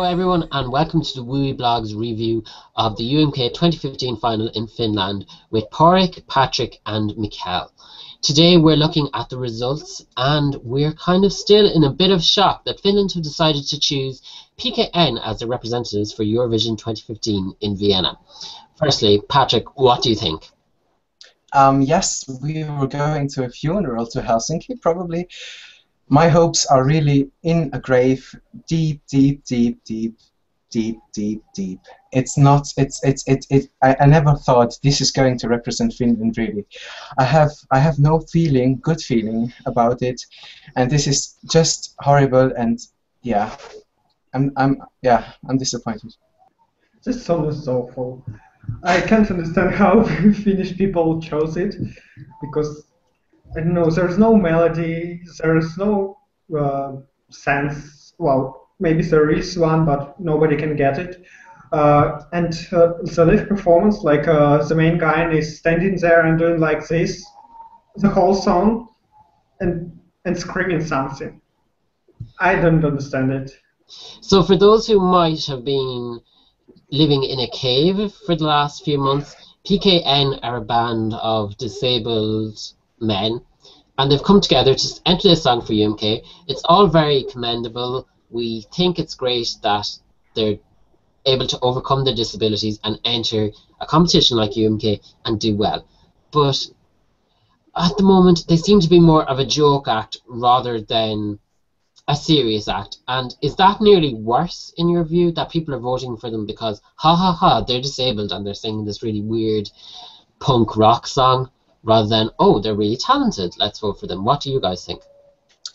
everyone, and welcome to the wiwibloggs review of the UMK 2015 final in Finland with Pádraig, Patrick and Mikkel. Today we're looking at the results, and we're kind of still in a bit of shock that Finland have decided to choose PKN as their representatives for Eurovision 2015 in Vienna. Firstly, Patrick, what do you think? Yes, we were going to a funeral to Helsinki, probably. My hopes are really in a grave, deep. It's not. I never thought this is going to represent Finland. Really, I have no good feeling about it, and this is just horrible. And yeah, I'm disappointed. This song is awful. I can't understand how Finnish people chose it, because I don't know, there's no melody, there's no sense. Well, maybe there is one, but nobody can get it. And the live performance, like the main guy is standing there and doing like this the whole song and screaming something. I don't understand it. So for those who might have been living in a cave for the last few months, PKN are a band of disabled men, and they've come together to enter this song for UMK. It's all very commendable. We think it's great that they're able to overcome their disabilities and enter a competition like UMK and do well. But at the moment, they seem to be more of a joke act rather than a serious act. And is that nearly worse in your view, that people are voting for them because they're disabled and they're singing this really weird punk rock song, rather than, oh, they're really talented, let's vote for them? What do you guys think?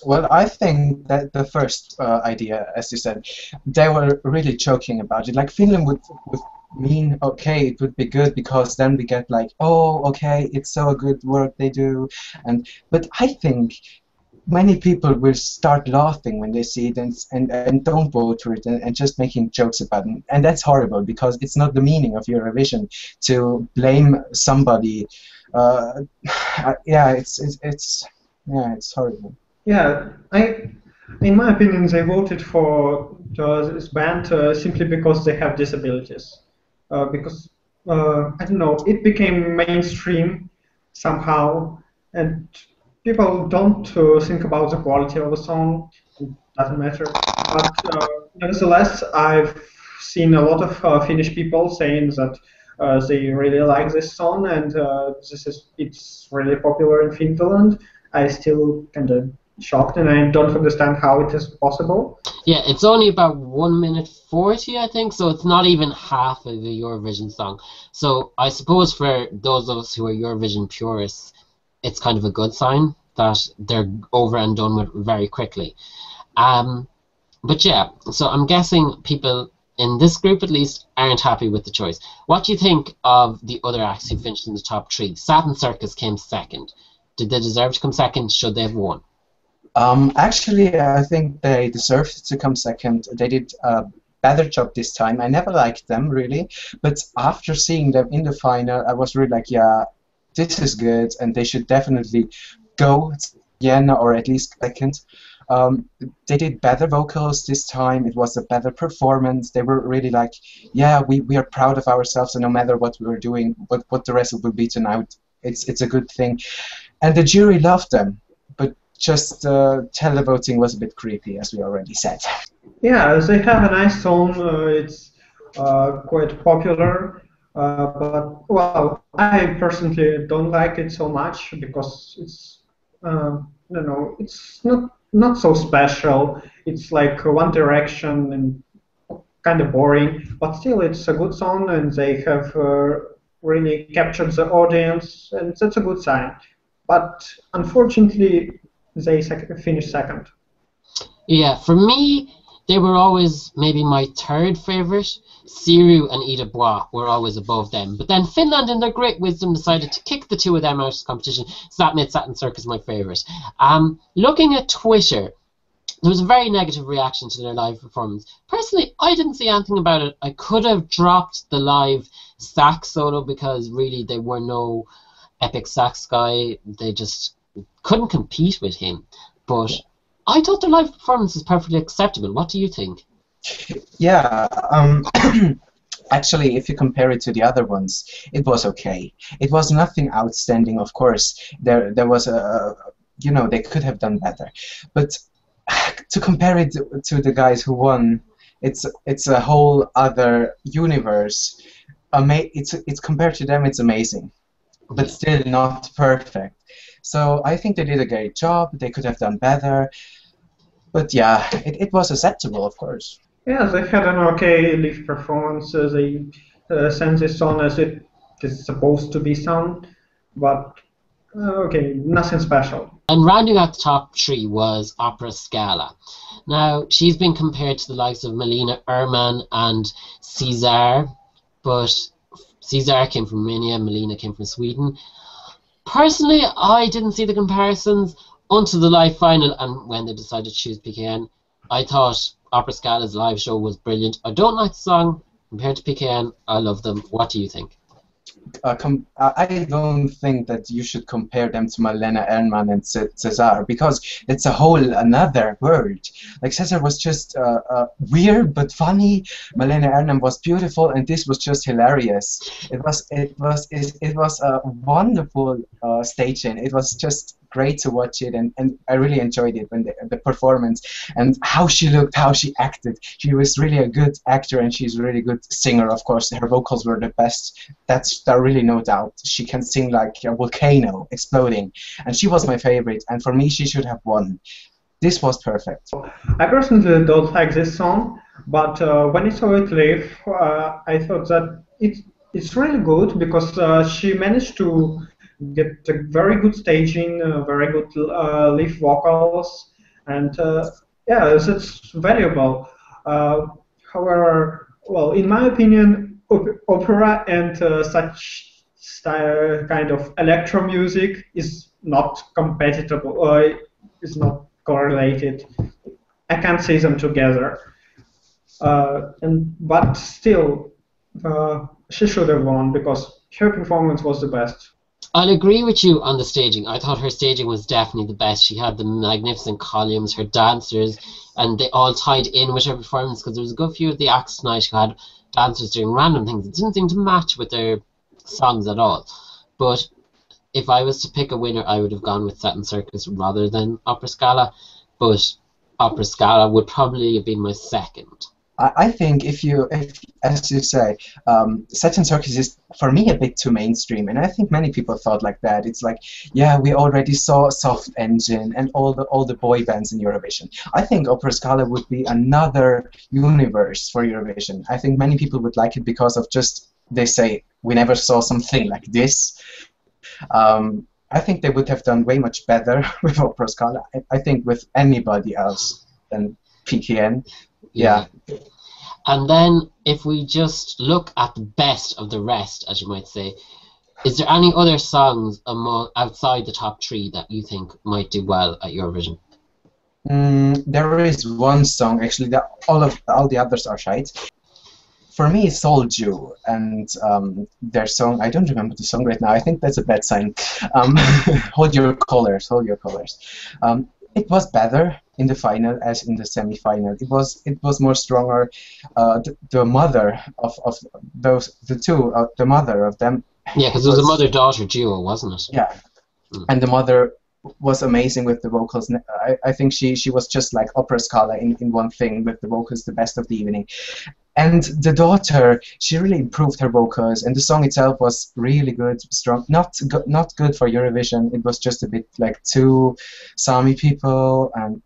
Well, I think that the first idea, as you said, they were really joking about it. Like, Finland would mean, okay, it would be good because then we get like, oh, okay, it's so good work they do. But I think many people will start laughing when they see it and don't vote for it and just making jokes about it. And that's horrible, because it's not the meaning of Eurovision to blame somebody. It's horrible. Yeah, in my opinion, they voted for this band simply because they have disabilities. Because I don't know, it became mainstream somehow, and people don't think about the quality of the song. It doesn't matter. But nevertheless, I've seen a lot of Finnish people saying that they really like this song, and it's really popular in Finland. I still kind of shocked, and I don't understand how it is possible. Yeah, it's only about 1 minute 40, I think, so it's not even half of the Eurovision song. So I suppose for those of us who are Eurovision purists, it's kind of a good sign that they're over and done with very quickly. But yeah, so I'm guessing people in this group at least aren't happy with the choice. What do you think of the other acts who finished in the top three? Satin Circus came second. Did they deserve to come second? Should they have won? Actually, I think they deserved to come second. They did a better job this time. I never liked them, really, but after seeing them in the final, I was really like, yeah, this is good, and they should definitely go to Vienna, or at least second. They did better vocals this time. It was a better performance. They were really like, yeah, we are proud of ourselves, and no matter what we were doing, what the result will be tonight, it's a good thing. And the jury loved them, but just televoting was a bit creepy, as we already said. Yeah, they have a nice song. It's quite popular, but well, I personally don't like it so much because it's I don't know, it's not so special. It's like One Direction and kind of boring, but still it's a good song, and they have really captured the audience, and that's a good sign. But unfortunately, they finished second. Yeah, for me, they were always maybe my third favourite. Siru and Ida Bois were always above them. But then Finland, in their great wisdom, decided to kick the two of them out of the competition, so that made Satin Circus my favourite. Looking at Twitter, there was a very negative reaction to their live performance. Personally, I didn't see anything about it. I could have dropped the live sax solo because really there were no epic sax guy. They just couldn't compete with him. But I thought their live performance was perfectly acceptable. What do you think? Yeah, actually, if you compare it to the other ones, it was okay. It was nothing outstanding, of course. There was a, you know, they could have done better. But to compare it to the guys who won, it's a whole other universe. It's compared to them, it's amazing, but still not perfect. So I think they did a great job. They could have done better. But yeah, it was acceptable, of course. Yeah, they had an okay live performance. They sang this song as it is supposed to be sung, but okay, nothing special. And rounding out the top three was opera Scala. Now, she's been compared to the likes of Melina Ehrman and Cesar, but Cesar came from Romania, Melina came from Sweden. Personally, I didn't see the comparisons until the live final and when they decided to choose PKN. I thought Opera Scala's live show was brilliant. I don't like the song. Compared to PKN, I love them. What do you think? I don't think that you should compare them to Malena Ernman and Cesar, because it's a whole another world. Like, Cesar was just weird but funny. Malena Ernman was beautiful, and this was just hilarious. It was a wonderful staging. It was just great to watch it, and I really enjoyed it when the performance and how she looked, how she acted. She was really a good actor, and she's a really good singer. Of course, her vocals were the best. There really no doubt. She can sing like a volcano exploding, and she was my favorite. And for me, she should have won. This was perfect. I personally don't like this song, but when I saw it live, I thought that it's really good because she managed to get a very good staging, very good live vocals, and yeah, it's valuable. However, well, in my opinion, opera and such style, kind of electro music is not compatible. Is not correlated. I can't see them together. But still, she should have won because her performance was the best. I'll agree with you on the staging. I thought her staging was definitely the best. She had the magnificent columns, her dancers, and they all tied in with her performance, because there was a good few of the acts tonight who had dancers doing random things. It didn't seem to match with their songs at all. But if I was to pick a winner, I would have gone with Satin Circus rather than Opera Scala. But Opera Scala would probably have been my second. I think if as you say, Satin Circus is for me a bit too mainstream, and I think many people thought like that. It's like, yeah, we already saw Soft Engine and all the boy bands in Eurovision. I think Opera Scala would be another universe for Eurovision. I think many people would like it because of just, they say, we never saw something like this. I think they would have done way much better with Opera Scala. I think with anybody else than PKN. Yeah. And then if we just look at the best of the rest, as you might say, is there any other songs outside the top three that you think might do well at Eurovision? There is one song actually that all the others are shite. For me, it's Solju, and their song, I don't remember the song right now. I think that's a bad sign. Hold Your Colors, Hold Your Colors. It was better in the final as in the semi-final. It was more stronger. The mother of the two, the mother of them. Yeah, because it was a mother-daughter duo, wasn't it? Yeah, and the mother was amazing with the vocals. I think she was just like Opera Scala in one thing with the vocals, the best of the evening. And the daughter, she really improved her vocals, and the song itself was really good, strong. Not good for Eurovision. It was just a bit like two Sami people, and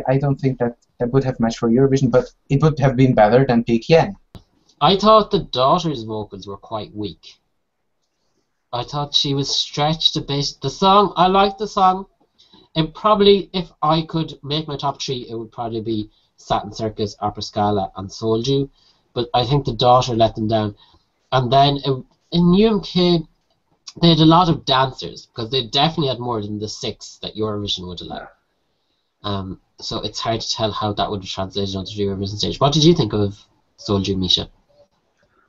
I don't think that would have matched for Eurovision, but it would have been better than PKN. I thought the daughter's vocals were quite weak. I thought she was stretched a bit. The song, I liked the song. It probably, if I could make my top three, it would probably be Satin Circus, Opera Scala, and Solju, but I think the daughter let them down. And then in UMK, they had a lot of dancers, because they definitely had more than the 6 that Eurovision would allow. So it's hard to tell how that would have translated onto the Eurovision stage. What did you think of Solju, Misha?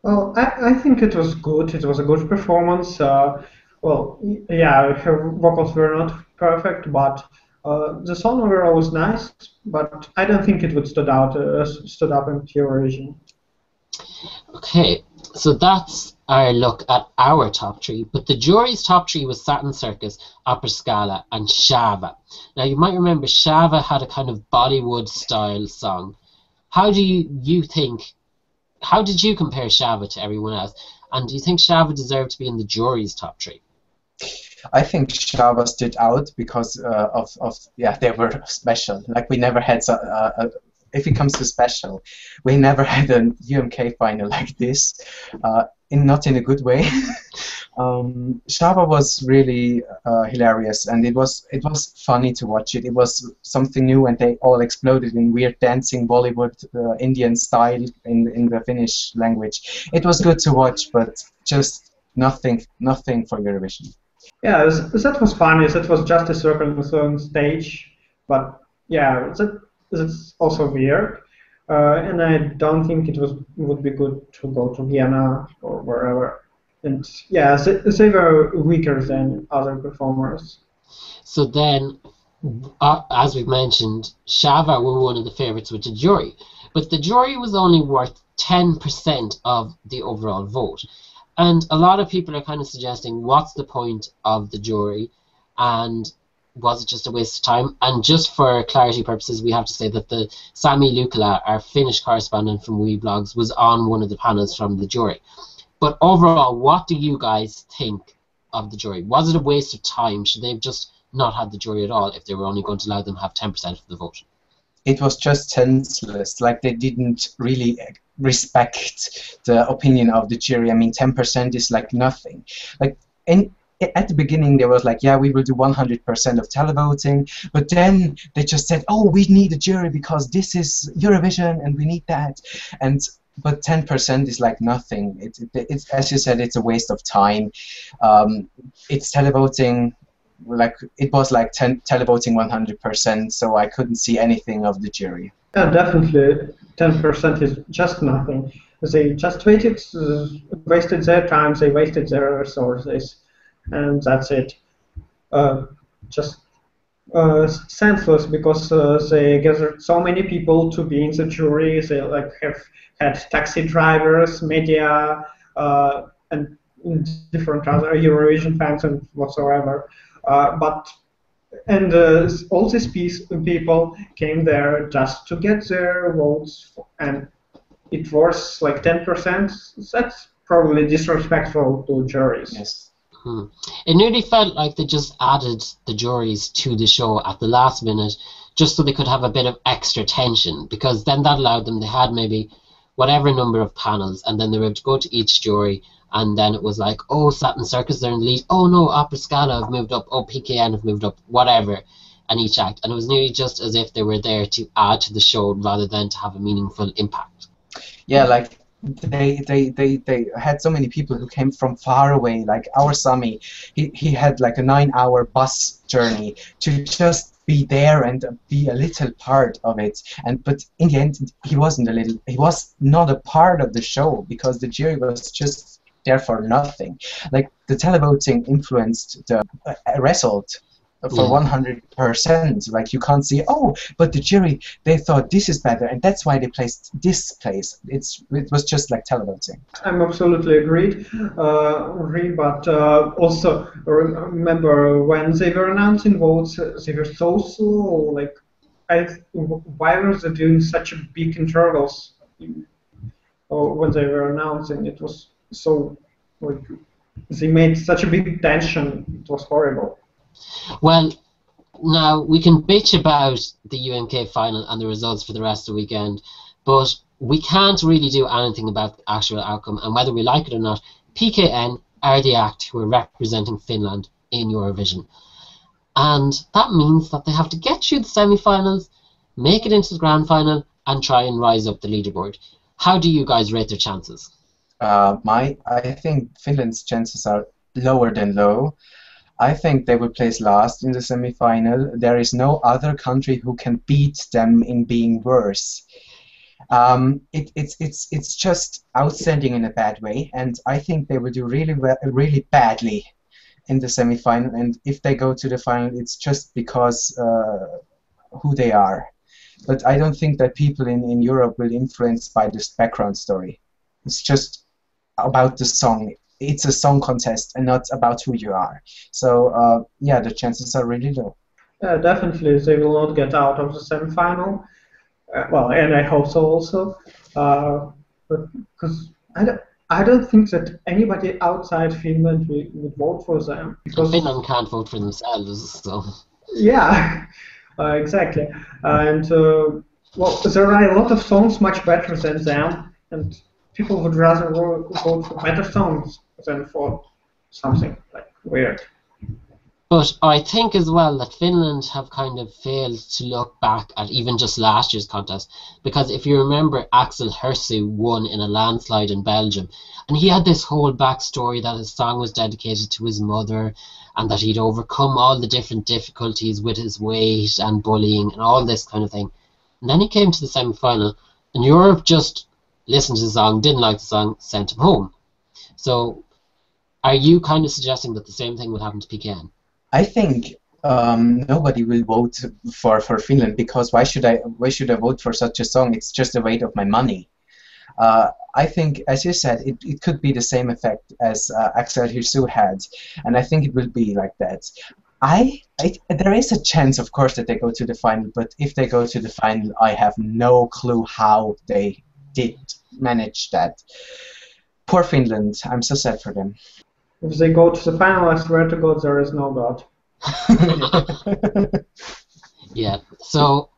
Well, I think it was good. It was a good performance. Well, yeah, her vocals were not perfect, but The song overall was nice, but I don't think it would stood up in Eurovision. Okay, so that's our look at our top three. But the jury's top three was Satin Circus, Opera Scala, and Shava. Now you might remember Shava had a kind of Bollywood-style song. How do you think? How did you compare Shava to everyone else? And do you think Shava deserved to be in the jury's top three? I think Shava stood out because they were special. Like we never had if it comes to special, we never had an UMK final like this, not in a good way. Shava was really hilarious, and it was funny to watch it. It was something new, and they all exploded in weird dancing Bollywood Indian style in the Finnish language. It was good to watch, but just nothing for Eurovision. Yeah, that was funny. That was just a circle on stage, but yeah, that's also weird. And I don't think it would be good to go to Vienna or wherever. And yeah, they were weaker than other performers. So then, as we've mentioned, Shava were one of the favourites with the jury, but the jury was only worth 10% of the overall vote. And a lot of people are kind of suggesting, what's the point of the jury, and was it just a waste of time? And just for clarity purposes, we have to say that the Sami Lukala, our Finnish correspondent from wiwibloggs, was on one of the panels from the jury. But overall, what do you guys think of the jury? Was it a waste of time? Should they have just not had the jury at all if they were only going to allow them to have 10% of the vote? It was just senseless. Like they didn't really respect the opinion of the jury. I mean, 10% is like nothing. Like at the beginning, there was like, yeah, we will do 100% of televoting, but then they just said, oh, we need a jury because this is Eurovision and we need that. But 10% is like nothing. It's as you said, it's a waste of time. It's televoting. Like it was like televoting 100%, so I couldn't see anything of the jury. Yeah, definitely, 10% is just nothing. They just wasted their time, they wasted their resources, and that's it. Just senseless because they gathered so many people to be in the jury. They like have had taxi drivers, media, and different other Eurovision fans and whatsoever. All these people came there just to get their votes, and it was like 10%. That's probably disrespectful to juries. Yes. It nearly felt like they just added the juries to the show at the last minute just so they could have a bit of extra tension, because then that allowed them, they had maybe whatever number of panels, and then they were able to go to each jury, and then it was like, oh, Satin Circus, they're in the lead, oh no, Opera Scala have moved up, oh, PKN have moved up, whatever, and each act. And it was nearly just as if they were there to add to the show rather than to have a meaningful impact. Yeah, like they had so many people who came from far away, like our Sami, he had like a 9-hour bus journey to just be there and be a little part of it, but in the end he was not a part of the show because the jury was just there for nothing. Like the televoting influenced the result for 100%. Like you can't see, oh, but the jury, they thought this is better, and that's why they placed this place. It was just like televoting. I'm absolutely agreed. But also remember when they were announcing votes, they were so slow. Like, why were they doing such big intervals? When they were announcing, it was so like they made such a big tension. It was horrible. Well, now we can bitch about the UMK final and the results for the rest of the weekend, but we can't really do anything about the actual outcome, and whether we like it or not, PKN are the act who are representing Finland in Eurovision. And that means that they have to get through the semi-finals, make it into the grand final, and try and rise up the leaderboard. How do you guys rate their chances? I think Finland's chances are lower than low. I think they will place last in the semi-final. There is no other country who can beat them in being worse. It's just outstanding in a bad way, and I think they will do really badly in the semi-final, and if they go to the final, it's just because who they are. But I don't think that people in Europe will influence by this background story. It's just about the song. It's a song contest and not about who you are. So yeah, the chances are really low. Definitely, they will not get out of the semi-final. Well, and I hope so also. But because I don't think that anybody outside Finland would vote for them. Because Finland can't vote for themselves, so. Yeah, exactly. And well, there are a lot of songs much better than them, and people would rather vote for better songs than for something like weird. But I think as well that Finland have kind of failed to look back at even just last year's contest, because if you remember, Axel Hirsu won in a landslide in Belgium, and he had this whole backstory that his song was dedicated to his mother, and that he'd overcome all the different difficulties with his weight and bullying and all this kind of thing. And then he came to the semi-final, and Europe just listened to the song, didn't like the song, sent him home. So are you kind of suggesting that the same thing would happen to PKN? I think nobody will vote for Finland, because why should I vote for such a song? It's just a waste of my money. I think, as you said, it could be the same effect as Axel Hirsu had, and I think it will be like that. There is a chance, of course, that they go to the final, but if they go to the final, I have no clue how they did manage that. Poor Finland, I'm so sad for them. If they go to the final, I swear to God, there is no God. Yeah, so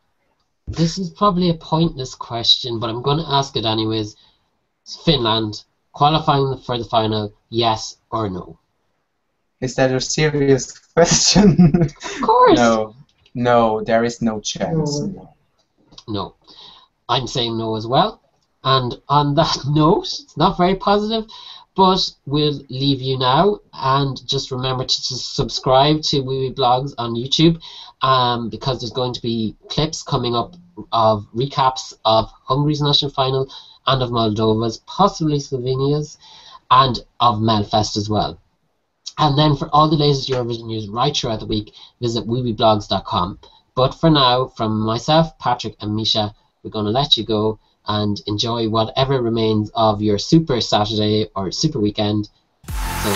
this is probably a pointless question, but I'm going to ask it anyways. Finland, qualifying for the final, yes or no? Is that a serious question? Of course! No, there is no chance. No. I'm saying no as well. And on that note, it's not very positive, but we'll leave you now, and just remember to subscribe to wiwibloggs on YouTube, because there's going to be clips coming up of recaps of Hungary's national final and of Moldova's, possibly Slovenia's, and of Melfest as well. And then for all the latest Eurovision news right throughout the week, visit wiwibloggs.com. But for now, from myself, Patrick, and Misha, we're going to let you go and enjoy whatever remains of your super Saturday or super weekend. So